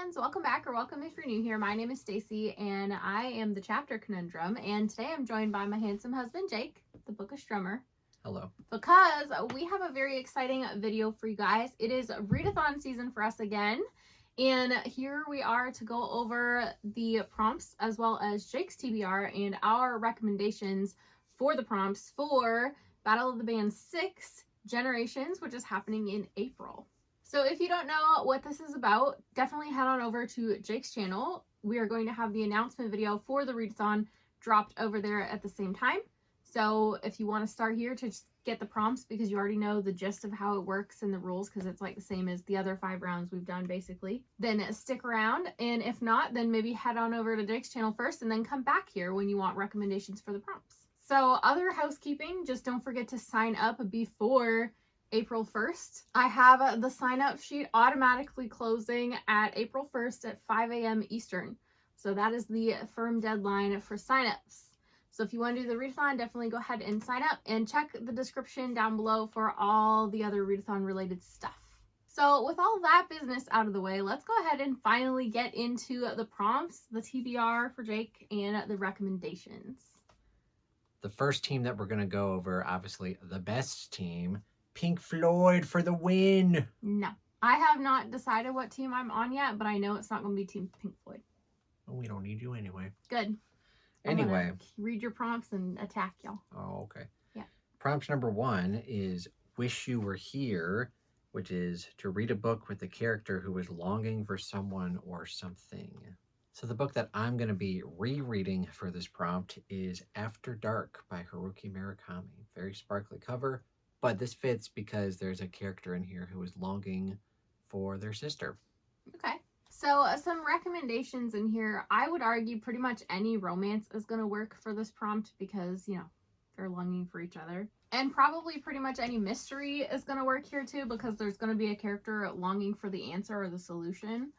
friends, welcome back or welcome if you're new here. My name is Stacy and I am the chapter conundrum, and today I'm joined by my handsome husband Jake, the bookish drummer. Hello. Because we have a very exciting video for you guys. It is readathon season for us again, and here we are to go over the prompts as well as Jake's TBR and our recommendations for the prompts for Battle of the Bands 6 Generations, which is happening in April. So if you don't know what this is about, definitely head on over to Jake's channel. We are going to have the announcement video for the readathon dropped over there at the same time. So if you want to start here to just get the prompts because you already know the gist of how it works and the rules, because it's like the same as the other 5 rounds we've done basically, then stick around. And if not, then maybe head on over to Jake's channel first and then come back here when you want recommendations for the prompts. So other housekeeping, just don't forget to sign up before April 1st. I have the sign up sheet automatically closing at April 1st at 5 a.m. Eastern. So that is the firm deadline for signups. So if you want to do the readathon, definitely go ahead and sign up and check the description down below for all the other readathon related stuff. So with all that business out of the way, let's go ahead and finally get into the prompts, the TBR for Jake, and the recommendations. The first team that we're going to go over, obviously the best team, Pink Floyd for the win. No, I have not decided what team I'm on yet, but I know it's not going to be Team Pink Floyd. Well, we don't need you anyway. Good. Anyway. Read your prompts and attack y'all. Oh, okay. Yeah. Prompt number 1 is Wish You Were Here, which is to read a book with a character who is longing for someone or something. So the book that I'm going to be rereading for this prompt is After Dark by Haruki Murakami. Very sparkly cover. But this fits because there's a character in here who is longing for their sister. Okay. So some recommendations in here. I would argue pretty much any romance is going to work for this prompt because, you know, they're longing for each other. And probably pretty much any mystery is going to work here too because there's going to be a character longing for the answer or the solution.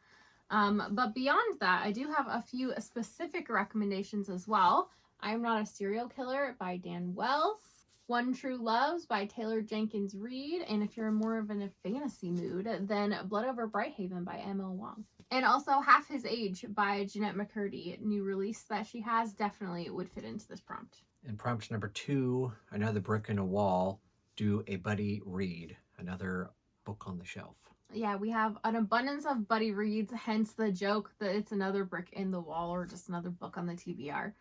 But beyond that, I do have a few specific recommendations as well. I'm Not a Serial Killer by Dan Wells. One True Loves by Taylor Jenkins Reid, and if you're more of in a fantasy mood, then Blood Over Brighthaven by M.L. Wong. And also Half His Age by Jeanette McCurdy, new release that she has, definitely would fit into this prompt. And prompt number 2, Another Brick in a Wall, do a buddy read, another book on the shelf. Yeah, we have an abundance of buddy reads, hence the joke that it's another brick in the wall or just another book on the TBR.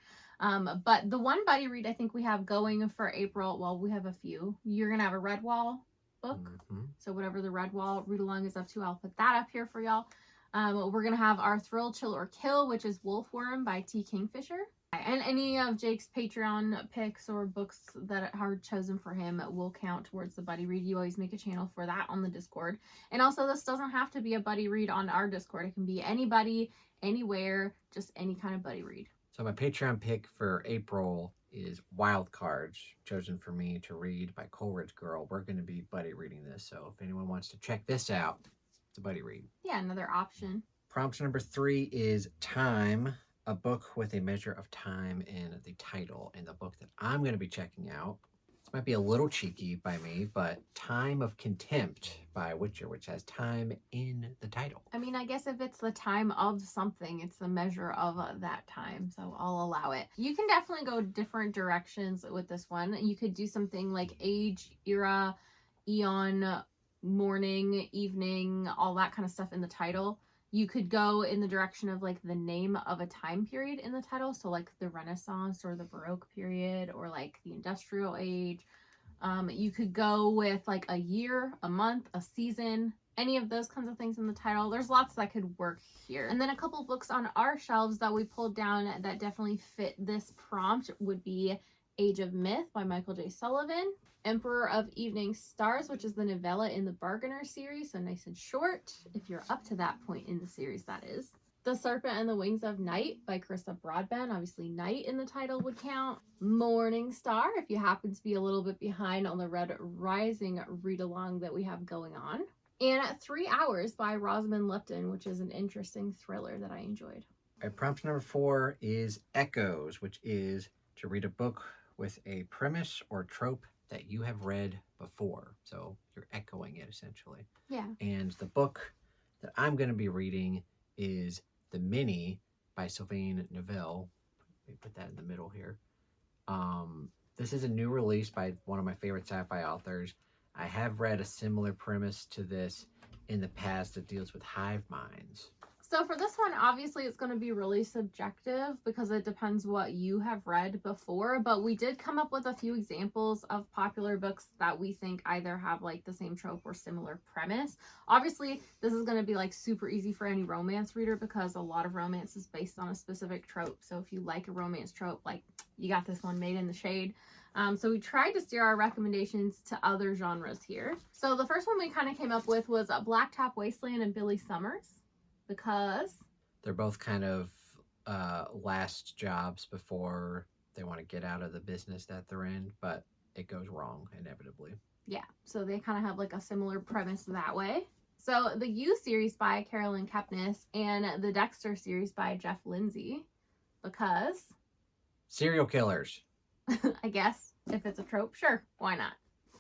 But the one buddy read I think we have going for April, well, we have a few. You're going to have a Redwall book. Mm-hmm. So whatever the Redwall read along is up to, I'll put that up here for y'all. We're going to have our Thrill, Chill, or Kill, which is Wolfworm by T. Kingfisher. And any of Jake's Patreon picks or books that are chosen for him will count towards the buddy read. You always make a channel for that on the Discord. And also, this doesn't have to be a buddy read on our Discord. It can be anybody, anywhere, just any kind of buddy read. So my Patreon pick for April is Wild Cards, chosen for me to read by Coleridge Girl. We're going to be buddy reading this, so if anyone wants to check this out, it's a buddy read. Yeah, another option. Prompt number 3 is Time, a book with a measure of time in the title. And the book that I'm going to be checking out, this might be a little cheeky by me, but Time of Contempt by Witcher, which has time in the title. I mean, I guess if it's the time of something, it's the measure of that time, so I'll allow it. You can definitely go different directions with this one. You could do something like age, era, eon, morning, evening, all that kind of stuff in the title. You could go in the direction of like the name of a time period in the title. So like the Renaissance or the Baroque period or like the Industrial Age. You could go with like a year, a month, a season, any of those kinds of things in the title. There's lots that could work here. And then a couple books on our shelves that we pulled down that definitely fit this prompt would be Age of Myth by Michael J. Sullivan. Emperor of Evening Stars, which is the novella in the Bargainer series, so nice and short, if you're up to that point in the series, that is. The Serpent and the Wings of Night by Carissa Broadbent, obviously Night in the title would count. Morning Star, if you happen to be a little bit behind on the Red Rising read-along that we have going on. And 3 Hours by Rosamund Lipton, which is an interesting thriller that I enjoyed. Prompt number 4 is Echoes, which is to read a book with a premise or trope that you have read before. So you're echoing it essentially. Yeah. And the book that I'm going to be reading is The Mini by Sylvain Neuvel. Let me put that in the middle here. This is a new release by one of my favorite sci-fi authors. I have read a similar premise to this in the past that deals with hive minds. So for this one, obviously it's going to be really subjective because it depends what you have read before, but we did come up with a few examples of popular books that we think either have like the same trope or similar premise. Obviously, this is going to be like super easy for any romance reader because a lot of romance is based on a specific trope. So if you like a romance trope, like you got this one made in the shade. So we tried to steer our recommendations to other genres here. So the first one we kind of came up with was Blacktop Wasteland and Billy Summers. Because they're both kind of last jobs before they want to get out of the business that they're in, but it goes wrong inevitably. Yeah, so they kind of have like a similar premise that way. So the You series by Carolyn Kepnes and the Dexter series by Jeff Lindsay. Because serial killers. I guess if it's a trope, sure, why not?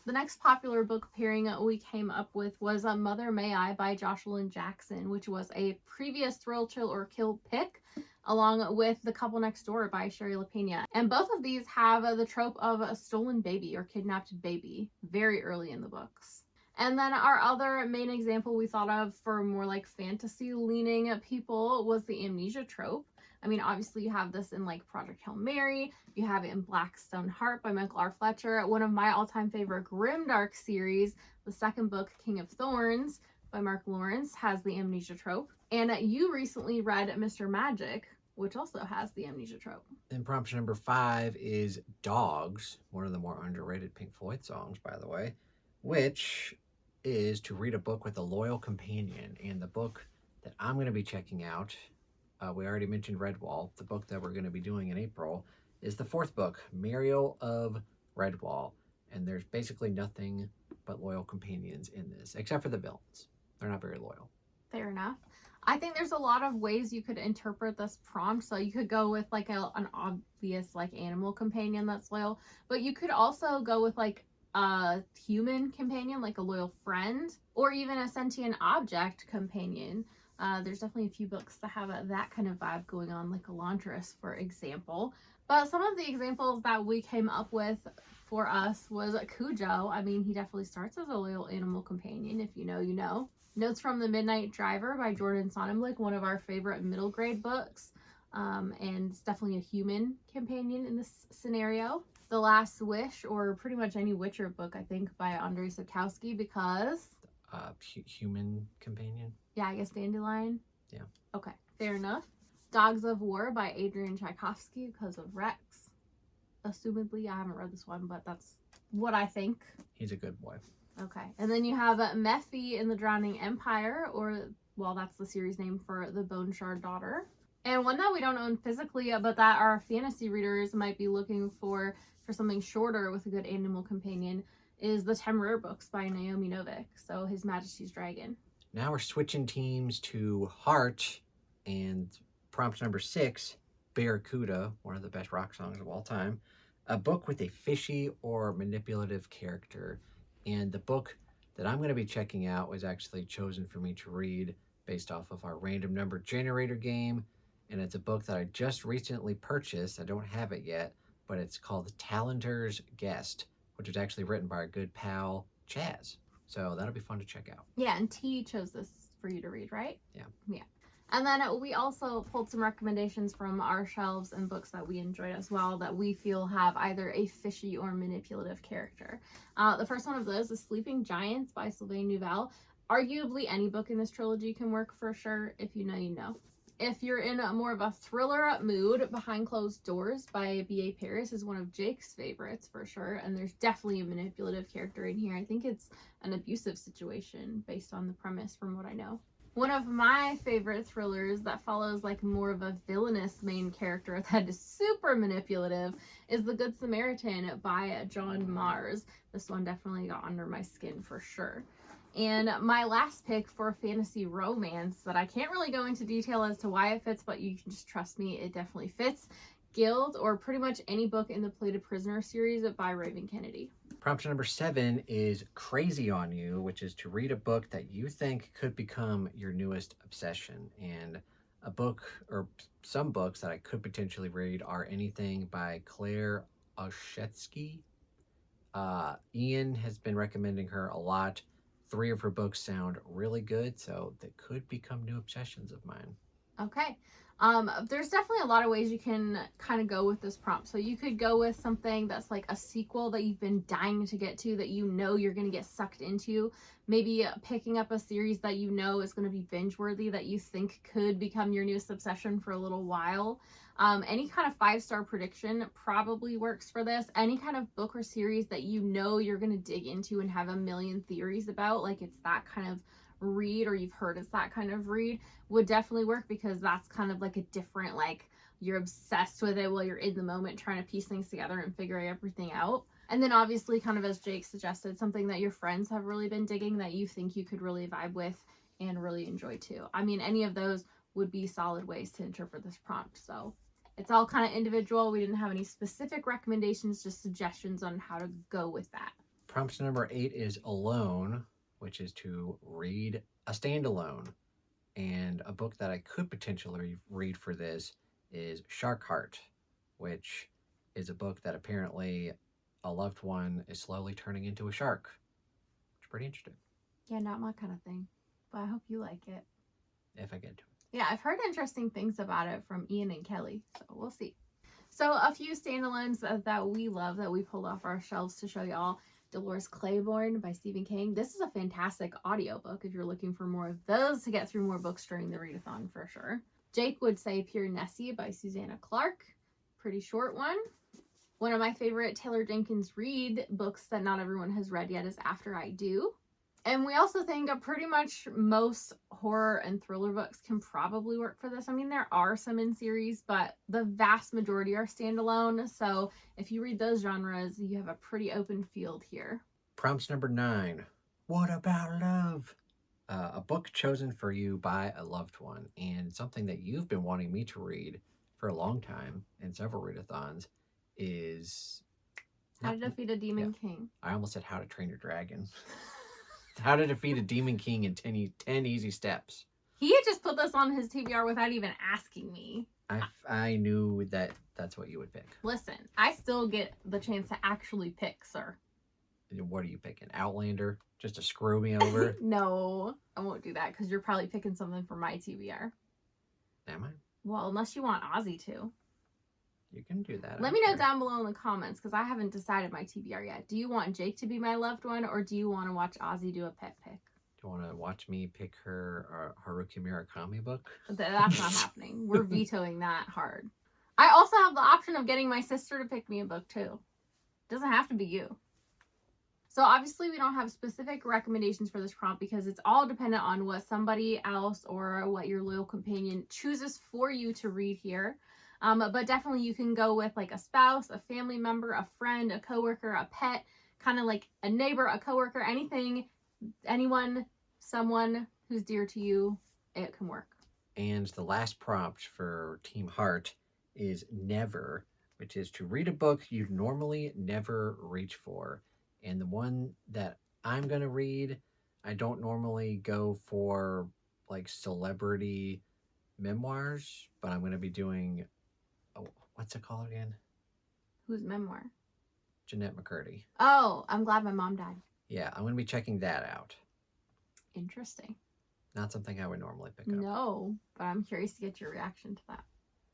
The next popular book pairing we came up with was Mother May I by Jocelyn Jackson, which was a previous Thrill, Chill, or Kill pick, along with The Couple Next Door by Sherry LaPena. And both of these have the trope of a stolen baby or kidnapped baby very early in the books. And then our other main example we thought of for more like fantasy leaning people was the amnesia trope. I mean, obviously you have this in like Project Hail Mary, you have it in Blackstone Heart by Michael R. Fletcher. One of my all-time favorite grimdark series, the second book, King of Thorns by Mark Lawrence, has the amnesia trope. And you recently read Mr. Magic, which also has the amnesia trope. And prompt number 5 is Dogs, one of the more underrated Pink Floyd songs, by the way, which is to read a book with a loyal companion. And the book that I'm going to be checking out, we already mentioned Redwall. The book that we're going to be doing in April is the 4th book, Muriel of Redwall. And there's basically nothing but loyal companions in this, except for the villains. They're not very loyal. Fair enough. I think there's a lot of ways you could interpret this prompt. So you could go with like an obvious like animal companion that's loyal, but you could also go with like a human companion, like a loyal friend, or even a sentient object companion. There's definitely a few books that have that kind of vibe going on, like Elantris, for example. But some of the examples that we came up with for us was Cujo. I mean, he definitely starts as a loyal animal companion. If you know, you know. Notes from the Midnight Driver by Jordan Sonnenblick, one of our favorite middle grade books. And it's definitely a human companion in this scenario. The Last Wish, or pretty much any Witcher book, I think, by Andrei Sapkowski, because... human companion? Yeah, I guess Dandelion. Yeah. Okay, fair enough. Dogs of War by Adrian Tchaikovsky, because of Rex. Assumedly, I haven't read this one, but that's what I think. He's a good boy. Okay, and then you have Mephi in the Drowning Empire, or, well, that's the series name for the Bone Shard Daughter. And one that we don't own physically, but that our fantasy readers might be looking for something shorter with a good animal companion, is the Temeraire books by Naomi Novik, so His Majesty's Dragon. Now we're switching teams to Heart, and prompt number 6, Barracuda, one of the best rock songs of all time, a book with a fishy or manipulative character. And the book that I'm going to be checking out was actually chosen for me to read based off of our random number generator game, and it's a book that I just recently purchased. I don't have it yet, but it's called The Talenter's Guest, which was actually written by our good pal Chaz. So that'll be fun to check out. Yeah, and T chose this for you to read, right? Yeah. Yeah. And then we also pulled some recommendations from our shelves and books that we enjoyed as well that we feel have either a fishy or manipulative character. The first one of those is Sleeping Giants by Sylvain Neuvel. Arguably any book in this trilogy can work for sure. If you know, you know. If you're in more of a thriller mood, Behind Closed Doors by B.A. Paris is one of Jake's favorites for sure. And there's definitely a manipulative character in here. I think it's an abusive situation based on the premise from what I know. One of my favorite thrillers that follows like more of a villainous main character that is super manipulative is The Good Samaritan by John Mars. This one definitely got under my skin for sure. And my last pick for fantasy romance that I can't really go into detail as to why it fits, but you can just trust me, it definitely fits, Guild, or pretty much any book in the Plated Prisoner series by Raven Kennedy. Prompt number 7 is Crazy on You, which is to read a book that you think could become your newest obsession. And a book, or some books that I could potentially read, are anything by Claire Oshetsky. Ian has been recommending her a lot. 3 of her books sound really good, so they could become new obsessions of mine. Okay. There's definitely a lot of ways you can kind of go with this prompt. So you could go with something that's like a sequel that you've been dying to get to, that you know you're going to get sucked into. Maybe picking up a series that you know is going to be binge worthy, that you think could become your newest obsession for a little while. Any kind of 5-star prediction probably works for this. Any kind of book or series that you know you're going to dig into and have a million theories about, like it's that kind of read, or you've heard it's that kind of read, would definitely work, because that's kind of like a different, like you're obsessed with it while you're in the moment trying to piece things together and figure everything out. And then obviously, kind of as Jake suggested, something that your friends have really been digging that you think you could really vibe with and really enjoy too. I mean, any of those would be solid ways to interpret this prompt. So it's all kind of individual. We didn't have any specific recommendations, just suggestions on how to go with that. Prompt number 8 is Alone, which is to read a standalone. And a book that I could potentially read for this is Shark Heart, which is a book that apparently a loved one is slowly turning into a shark. It's pretty interesting. Yeah, not my kind of thing, but I hope you like it. If I get to it. Yeah, I've heard interesting things about it from Ian and Kelly, so we'll see. So a few standalones that we love, that we pulled off our shelves to show y'all. Dolores Claiborne by Stephen King. This is a fantastic audiobook if you're looking for more of those to get through more books during the readathon for sure. Jake would say Pure Nessie by Susanna Clark. Pretty short one. One of my favorite Taylor Jenkins Reid books that not everyone has read yet is After I Do. And we also think pretty much most horror and thriller books can probably work for this. I mean, there are some in series, but the vast majority are standalone. So if you read those genres, you have a pretty open field here. Prompts number 9. What About Love? A book chosen for you by a loved one, and something that you've been wanting me to read for a long time in several readathons is How to Defeat a Demon King. I almost said How to Train Your Dragon. How to Defeat a Demon King in 10 Easy Steps. He had just put this on his TBR without even asking me. I knew that that's what you would pick. Listen, I still get the chance to actually pick, sir. What are you picking? Outlander? Just to screw me over? No, I won't do that, because you're probably picking something for my TBR. Am I? Well, unless you want Ozzy to. You can do that. Let me know down below in the comments, because I haven't decided my TBR yet. Do you want Jake to be my loved one, or do you want to watch Ozzy do a pet pick? Do you want to watch me pick her Haruki Murakami book? That's not happening. We're vetoing that hard. I also have the option of getting my sister to pick me a book too. It doesn't have to be you. So obviously we don't have specific recommendations for this prompt, because it's all dependent on what somebody else or what your loyal companion chooses for you to read here. But definitely you can go with like a spouse, a family member, a friend, a coworker, a pet, kind of like a neighbor, a coworker, anything, anyone, someone who's dear to you, it can work. And the last prompt for Team Heart is Never, which is to read a book you'd normally never reach for. And the one that I'm going to read, I don't normally go for like celebrity memoirs, but I'm going to be doing, what's it called again? Whose memoir? Jeanette McCurdy. Oh, I'm glad my mom died. Yeah, I'm going to be checking that out. Interesting. Not something I would normally pick up. No, but I'm curious to get your reaction to that.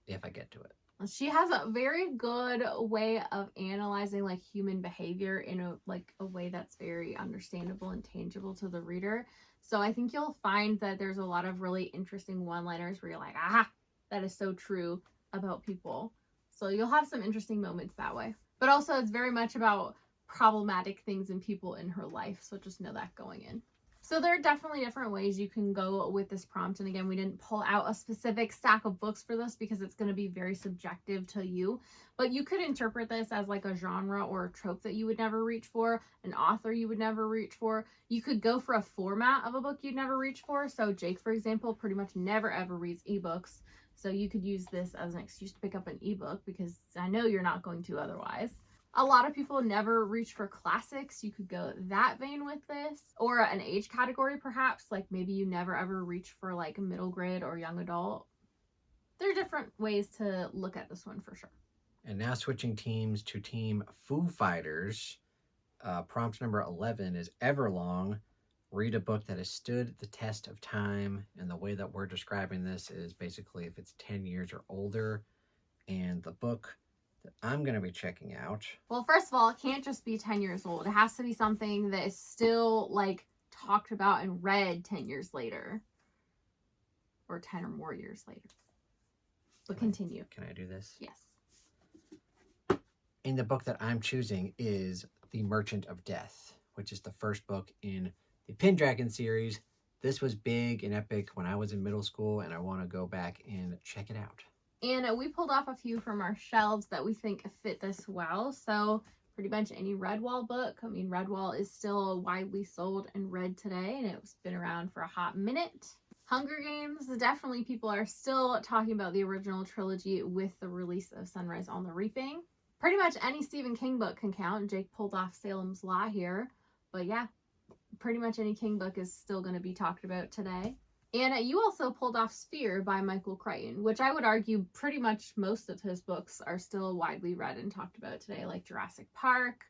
If I get to it. She has a very good way of analyzing like human behavior in a way that's very understandable and tangible to the reader. So I think you'll find that there's a lot of really interesting one-liners where you're like, aha, that is so true about people. So you'll have some interesting moments that way. But also it's very much about problematic things and people in her life. So just know that going in. So there are definitely different ways you can go with this prompt. And again, we didn't pull out a specific stack of books for this because it's going to be very subjective to you. But you could interpret this as like a genre or a trope that you would never reach for, an author you would never reach for. You could go for a format of a book you'd never reach for. So Jake, for example, pretty much never ever reads ebooks. So you could use this as an excuse to pick up an ebook because I know you're not going to otherwise. A lot of people never reach for classics. You could go that vein with this, or an age category perhaps, like maybe you never ever reach for like middle grade or young adult. There are different ways to look at this one for sure. And now switching teams to Team Foo Fighters. Prompt number 11 is Everlong. Read a book that has stood the test of time. And the way that we're describing this is basically if it's 10 years or older. And the book that I'm going to be checking out. Well, first of all, it can't just be 10 years old. It has to be something that is still like talked about and read 10 years later. Or 10 or more years later. But continue. Can I do this? Yes. And the book that I'm choosing is The Merchant of Death, which is the first book in the Pendragon series. This was big and epic when I was in middle school, and I want to go back and check it out. And we pulled off a few from our shelves that we think fit this well. So pretty much any Redwall book. I mean, Redwall is still widely sold and read today, and it's been around for a hot minute. Hunger Games, definitely people are still talking about the original trilogy with the release of Sunrise on the Reaping. Pretty much any Stephen King book can count. Jake pulled off Salem's Lot here. But yeah, pretty much any King book is still going to be talked about today. And you also pulled off Sphere by Michael Crichton, which I would argue pretty much most of his books are still widely read and talked about today, like Jurassic Park,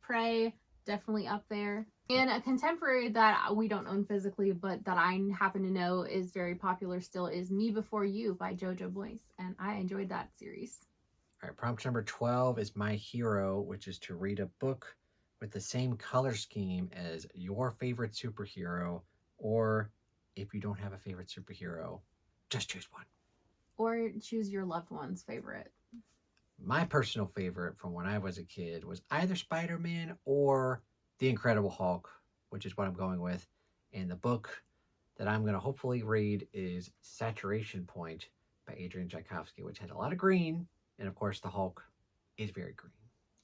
Prey, definitely up there. And a contemporary that we don't own physically, but that I happen to know is very popular still is Me Before You by Jojo Boyce, and I enjoyed that series. All right, prompt number 12 is My Hero, which is to read a book with the same color scheme as your favorite superhero, or if you don't have a favorite superhero, just choose one. Or choose your loved one's favorite. My personal favorite from when I was a kid was either Spider-Man or The Incredible Hulk, which is what I'm going with. And the book that I'm going to hopefully read is Saturation Point by Adrian Tchaikovsky, which has a lot of green. And of course, the Hulk is very green.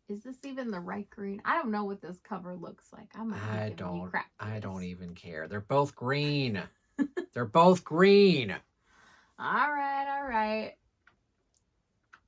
Is this even the right green? I don't know what this cover looks like. I don't even care. They're both green. They're both green. All right.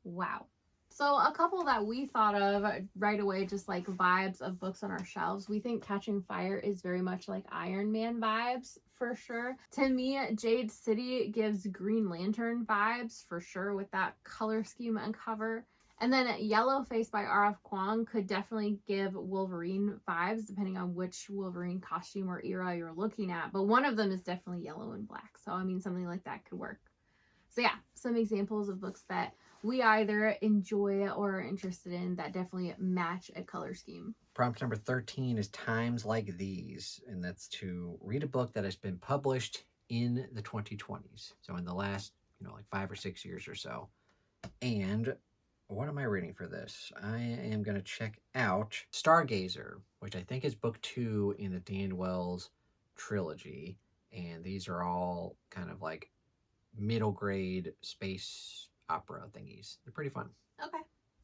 Wow. So a couple that we thought of right away, just like vibes of books on our shelves. We think Catching Fire is very much like Iron Man vibes for sure. To me, Jade City gives Green Lantern vibes for sure with that color scheme and cover. And then Yellow Face by R.F. Kuang could definitely give Wolverine vibes depending on which Wolverine costume or era you're looking at. But one of them is definitely yellow and black. So, I mean, something like that could work. So, yeah, some examples of books that we either enjoy or are interested in that definitely match a color scheme. Prompt number 13 is Times Like These. And that's to read a book that has been published in the 2020s. So, in the last, like 5 or 6 years or so. And what am I reading for this? I am going to check out Stargazer, which I think is book 2 in the Dan Wells trilogy. And these are all kind of like middle grade space opera thingies. They're pretty fun. Okay,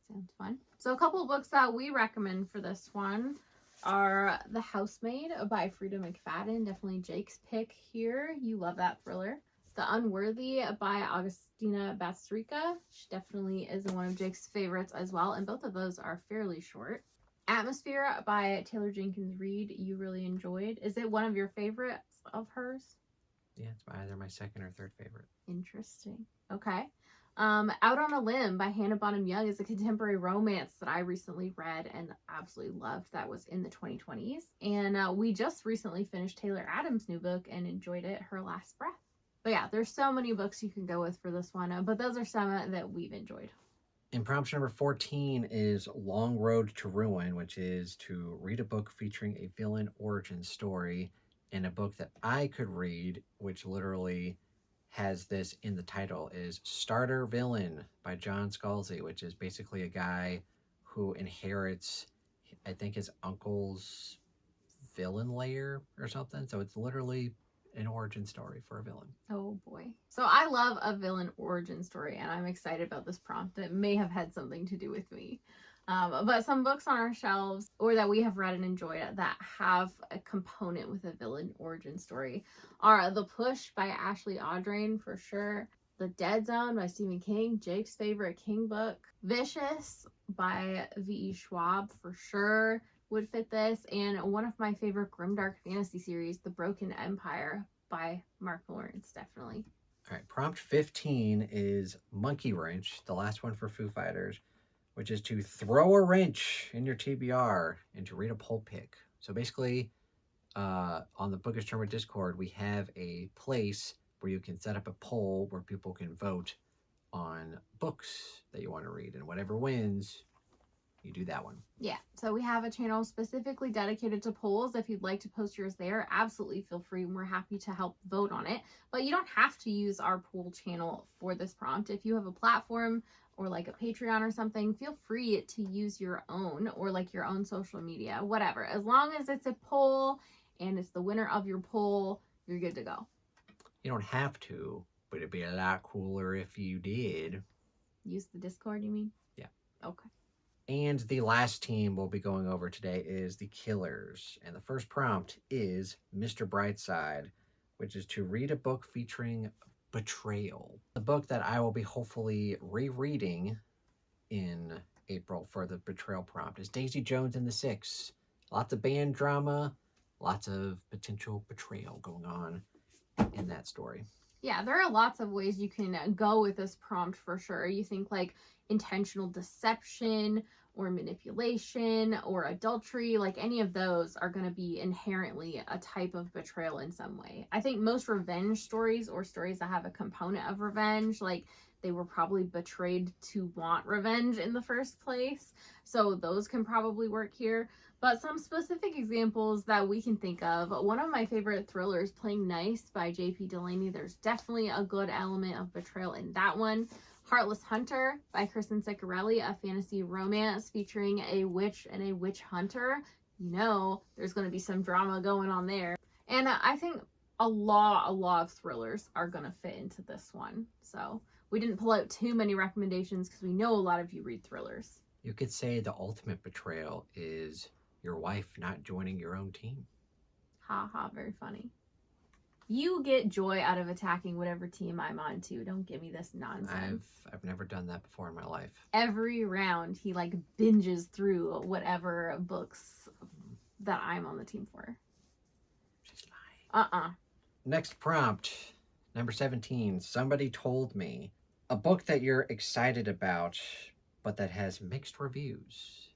sounds fun. So a couple of books that we recommend for this one are The Housemaid by Frida McFadden. Definitely Jake's pick here. You love that thriller. The Unworthy by Augustina Bastrica. She definitely is one of Jake's favorites as well, and both of those are fairly short. Atmosphere by Taylor Jenkins Reid, you really enjoyed. Is it one of your favorites of hers? Yeah, it's either my second or third favorite. Interesting. Okay. Out on a Limb by Hannah Bonham Young is a contemporary romance that I recently read and absolutely loved. That was in the 2020s. And we just recently finished Taylor Adams' new book and enjoyed it, Her Last Breath. But yeah, there's so many books you can go with for this one, but those are some that we've enjoyed. And prompt number 14 is Long Road to Ruin, which is to read a book featuring a villain origin story, and a book that I could read, which literally has this in the title, is Starter Villain by John Scalzi, which is basically a guy who inherits, I think, his uncle's villain layer or something. So it's literally an origin story for a villain. Oh boy. So I love a villain origin story, and I'm excited about this prompt. It may have had something to do with me. But some books on our shelves or that we have read and enjoyed that have a component with a villain origin story are The Push by Ashley Audrain, for sure. The Dead Zone by Stephen King, Jake's favorite King book. Vicious by V.E. Schwab, for sure would fit this. And one of my favorite grimdark fantasy series, The Broken Empire by Mark Lawrence, definitely. All right, prompt 15 is Monkey Wrench, the last one for Foo Fighters, which is to throw a wrench in your TBR and to read a poll pick. So basically, on the Bookish Tournament Discord, we have a place where you can set up a poll where people can vote on books that you want to read, and whatever wins, you do that one. Yeah, so we have a channel specifically dedicated to polls. If you'd like to post yours there, absolutely feel free. We're happy to help vote on it. But you don't have to use our poll channel for this prompt. If you have a platform or like a Patreon or something, feel free to use your own or like your own social media, whatever. As long as it's a poll and it's the winner of your poll, you're good to go. You don't have to, but it'd be a lot cooler if you did. Use the Discord, you mean? Yeah. Okay. And the last team we'll be going over today is the Killers. And the first prompt is Mr. Brightside, which is to read a book featuring betrayal. The book that I will be hopefully rereading in April for the betrayal prompt is Daisy Jones and the Six. Lots of band drama, lots of potential betrayal going on in that story. Yeah, there are lots of ways you can go with this prompt for sure. You think like intentional deception or manipulation or adultery, like any of those are going to be inherently a type of betrayal in some way. I think most revenge stories or stories that have a component of revenge, like they were probably betrayed to want revenge in the first place. So those can probably work here. But some specific examples that we can think of, one of my favorite thrillers, Playing Nice by J.P. Delaney, there's definitely a good element of betrayal in that one. Heartless Hunter by Kristen Ciccarelli, a fantasy romance featuring a witch and a witch hunter. You know, there's going to be some drama going on there. And I think a lot of thrillers are going to fit into this one. So we didn't pull out too many recommendations because we know a lot of you read thrillers. You could say the ultimate betrayal is your wife not joining your own team. Ha ha, very funny. You get joy out of attacking whatever team I'm on too. Don't give me this nonsense. I've never done that before in my life. Every round he like binges through whatever books that I'm on the team for. She's lying. Next prompt, number 17. Somebody told me. A book that you're excited about, but that has mixed reviews.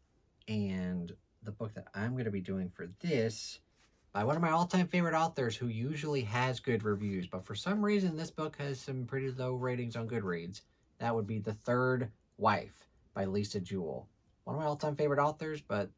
And the book that I'm going to be doing for this by one of my all-time favorite authors who usually has good reviews, but for some reason this book has some pretty low ratings on Goodreads. That would be The Third Wife by Lisa Jewell. One of my all-time favorite authors, but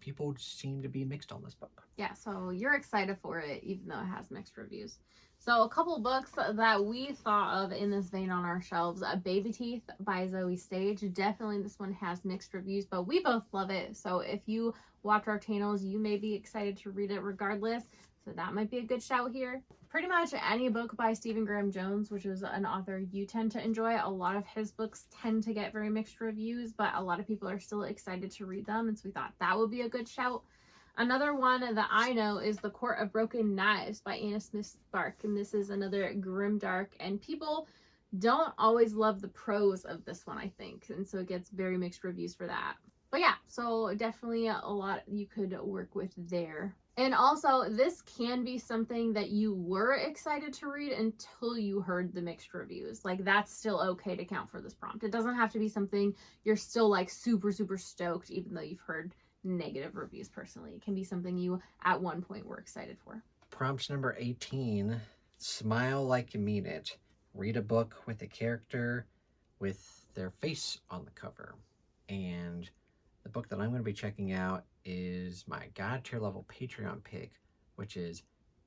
people seem to be mixed on this book. Yeah, so you're excited for it even though it has mixed reviews. So a couple books that we thought of in this vein on our shelves, Baby Teeth by Zoe Stage. Definitely this one has mixed reviews, but we both love it. So if you watch our channels, you may be excited to read it regardless. So that might be a good shout here. Pretty much any book by Stephen Graham Jones, which is an author you tend to enjoy. A lot of his books tend to get very mixed reviews, but a lot of people are still excited to read them. And so we thought that would be a good shout. Another one that I know is The Court of Broken Knives by Anna Smith Spark. And this is another grimdark. And people don't always love the prose of this one, I think. And so it gets very mixed reviews for that. But yeah, so definitely a lot you could work with there. And also, this can be something that you were excited to read until you heard the mixed reviews. Like, that's still okay to count for this prompt. It doesn't have to be something you're still like super stoked, even though you've heard negative reviews personally. It can be something you at one point were excited for. Prompt number 18, Smile Like You Mean It. Read a book with a character with their face on the cover. And the book that I'm going to be checking out is my God Tier Level Patreon pick, which is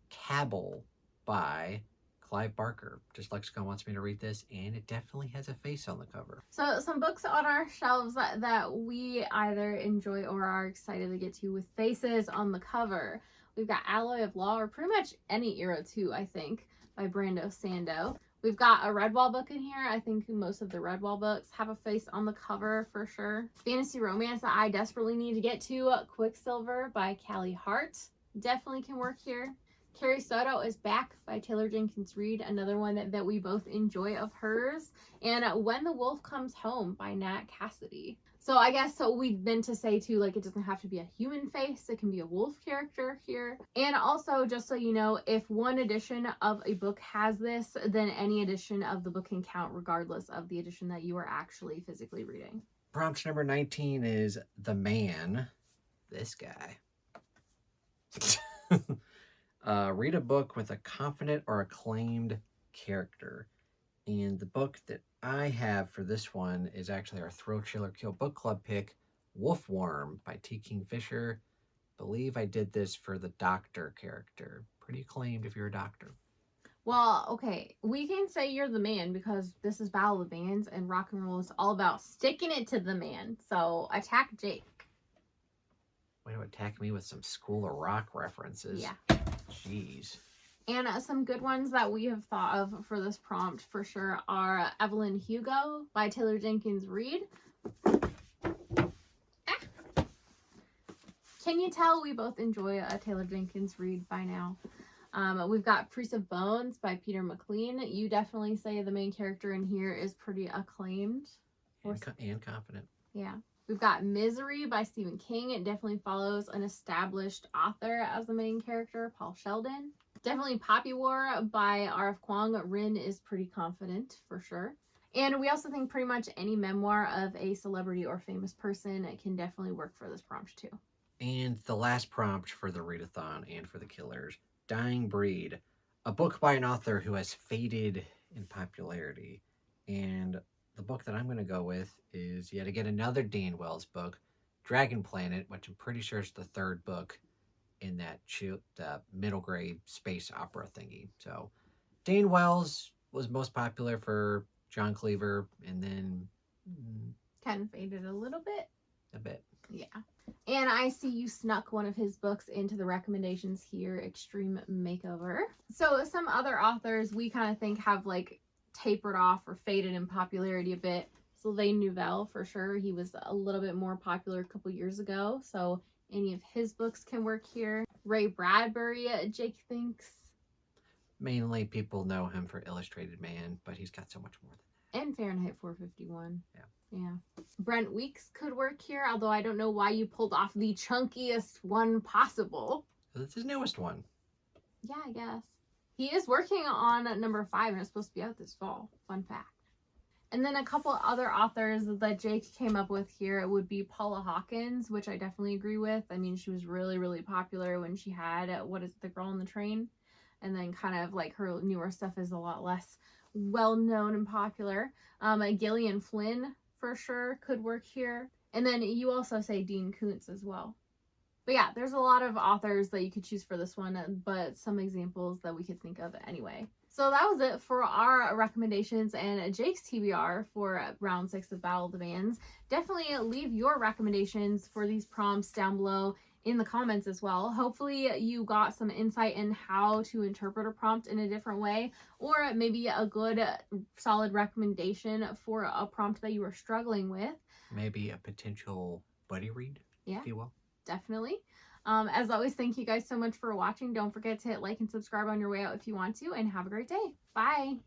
Cabal by Clive Barker. Dyslexica wants me to read this, and it definitely has a face on the cover. So some books on our shelves that we either enjoy or are excited to get to with faces on the cover. We've got Alloy of Law, or pretty much any era too, I think, by Brando Sando. We've got a Redwall book in here. I think most of the Redwall books have a face on the cover for sure. Fantasy romance that I desperately need to get to, Quicksilver by Callie Hart. Definitely can work here. Carrie Soto is Back by Taylor Jenkins Reid, another one that we both enjoy of hers. And When the Wolf Comes Home by Nat Cassidy. So I guess so we meant to say too, like, it doesn't have to be a human face, it can be a wolf character here. And also, just so you know, if one edition of a book has this, then any edition of the book can count regardless of the edition that you are actually physically reading. Prompt number 19 is The Man, this guy. Read a book with a confident or acclaimed character. And the book that I have for this one is actually our Thrill Chiller Kill Book Club pick, Wolfworm by T. Kingfisher. Believe I did this for the doctor character. Pretty acclaimed if you're a doctor. Well, okay, we can say you're the man because this is Battle of the Bands and rock and roll is all about sticking it to the man. So attack Jake. Way to attack me with some School of Rock references. Yeah. Jeez. And some good ones that we have thought of for this prompt for sure are Evelyn Hugo by Taylor Jenkins Reid. Can you tell we both enjoy Taylor Jenkins Reid by now? We've got Priest of Bones by Peter McLean. You definitely say the main character in here is pretty acclaimed. And confident. Yeah. We've got Misery by Stephen King. It definitely follows an established author as the main character, Paul Sheldon. Definitely Poppy War by R.F. Kuang. Rin is pretty confident for sure. And we also think pretty much any memoir of a celebrity or famous person can definitely work for this prompt too. And the last prompt for the Readathon and for the Killers, Dying Breed, a book by an author who has faded in popularity. And the book that I'm going to go with is yet again another Dan Wells book, Dragon Planet, which I'm pretty sure is the third book in that middle grade space opera thingy. So Dan Wells was most popular for John Cleaver, and then kind of faded a little bit. A bit. Yeah. And I see you snuck one of his books into the recommendations here, Extreme Makeover. So some other authors we kind of think have like tapered off or faded in popularity a bit. Sylvain Neuvel, for sure. He was a little bit more popular a couple years ago. So any of his books can work here. Ray Bradbury, Jake thinks. Mainly people know him for Illustrated Man, but he's got so much more than that. And Fahrenheit 451. Yeah. Yeah. Brent Weeks could work here, although I don't know why you pulled off the chunkiest one possible. So that's his newest one. Yeah, I guess. He is working on number 5 and it's supposed to be out this fall. Fun fact. And then a couple other authors that Jake came up with here would be Paula Hawkins, which I definitely agree with. I mean, she was really, really popular when she had, The Girl on the Train? And then kind of like her newer stuff is a lot less well-known and popular. Gillian Flynn, for sure, could work here. And then you also say Dean Koontz as well. But yeah, there's a lot of authors that you could choose for this one, but some examples that we could think of anyway. So that was it for our recommendations and Jake's TBR for round 6 of Battle of the Bands. Definitely leave your recommendations for these prompts down below in the comments as well. Hopefully you got some insight in how to interpret a prompt in a different way, or maybe a good solid recommendation for a prompt that you were struggling with. Maybe a potential buddy read, if you will. Definitely. As always, thank you guys so much for watching. Don't forget to hit like and subscribe on your way out if you want to, and have a great day. Bye.